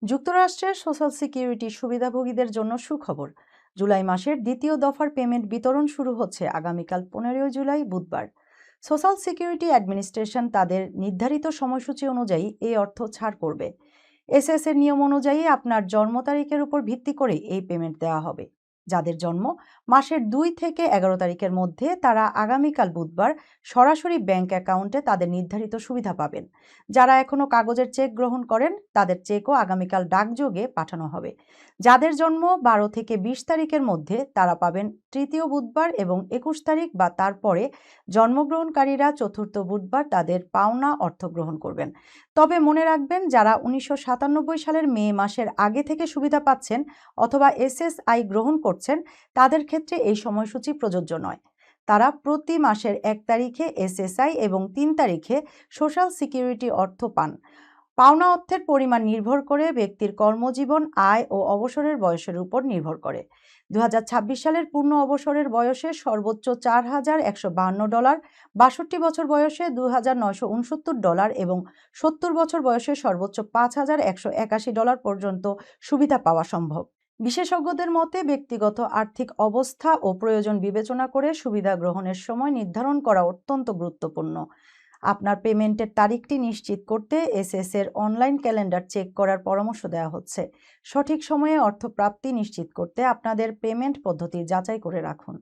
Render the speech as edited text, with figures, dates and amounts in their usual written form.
যুক্তরাষ্ট্রের social security সুবিধাভোগীদের জন্য সুখবর। জুলাই মাসের দ্বিতীয় দফার পেমেন্ট বিতরণ শুরু হচ্ছে আগামীকাল 15 জুলাই বুধবার। সোশ্যাল সিকিউরিটি অ্যাডমিনিস্ট্রেশন তাদের নির্ধারিত সময়সূচি অনুযায়ী এই অর্থ ছাড় করবে। এসএস এর নিয়ম অনুযায়ী আপনার জন্ম তারিখের উপর ভিত্তি করে এই পেমেন্ট দেওয়া হবে। যাদের জন্ম মাসের 2 থেকে 11 তারিখের মধ্যে তারা আগামীকাল বুধবার সরাসরি ব্যাংক অ্যাকাউন্টে তাদের নির্ধারিত সুবিধা পাবেন। যারা এখনো কাগজের চেক গ্রহণ করেন তাদের চেকও আগামীকাল ডাকযোগে পাঠানো হবে। যাদের জন্ম 12 থেকে 20 তারিখের মধ্যে তারা পাবেন তৃতীয় বুধবার এবং 21 তারিখ বা তারপরে জন্মগ্রহণকারীরা চতুর্থ বুধবার তাদের পাওনা অর্থ গ্রহণ করবেন। তবে মনে রাখবেন, যারা 1997 সালের মে মাসের আগে থেকে সুবিধা পাচ্ছেন অথবা এসএসআই গ্রহণ করছেন তাদের ক্ষেত্রে এই সময়সূচি প্রযোজ্য নয়। তারা প্রতি মাসের 1 তারিখে এসএসআই এবং 3 তারিখে সোশ্যাল সিকিউরিটি অর্থ পান। পাওনা অর্থের পরিমাণ নির্ভর করে ব্যক্তির কর্মজীবন, আয় ও অবসরের বয়সের উপর নির্ভর করে। 2026 সালের পূর্ণ অবসরের বয়সে সর্বোচ্চ $4,152, 62 বছর বয়সে $2,969 এবং 70 বছর বয়সে সর্বোচ্চ $5,181 পর্যন্ত সুবিধা পাওয়া সম্ভব। বিশেষজ্ঞদের মতে ব্যক্তিগত আর্থিক অবস্থা ও প্রয়োজন বিবেচনা করে সুবিধা গ্রহণের সময় নির্ধারণ করা অত্যন্ত গুরুত্বপূর্ণ। আপনার পেমেন্টের তারিখটি নিশ্চিত করতে এসএস এর অনলাইন ক্যালেন্ডার চেক করার পরামর্শ দেওয়া হচ্ছে। সঠিক সময়ে অর্থ প্রাপ্তি নিশ্চিত করতে আপনাদের পেমেন্ট পদ্ধতি যাচাই করে রাখুন।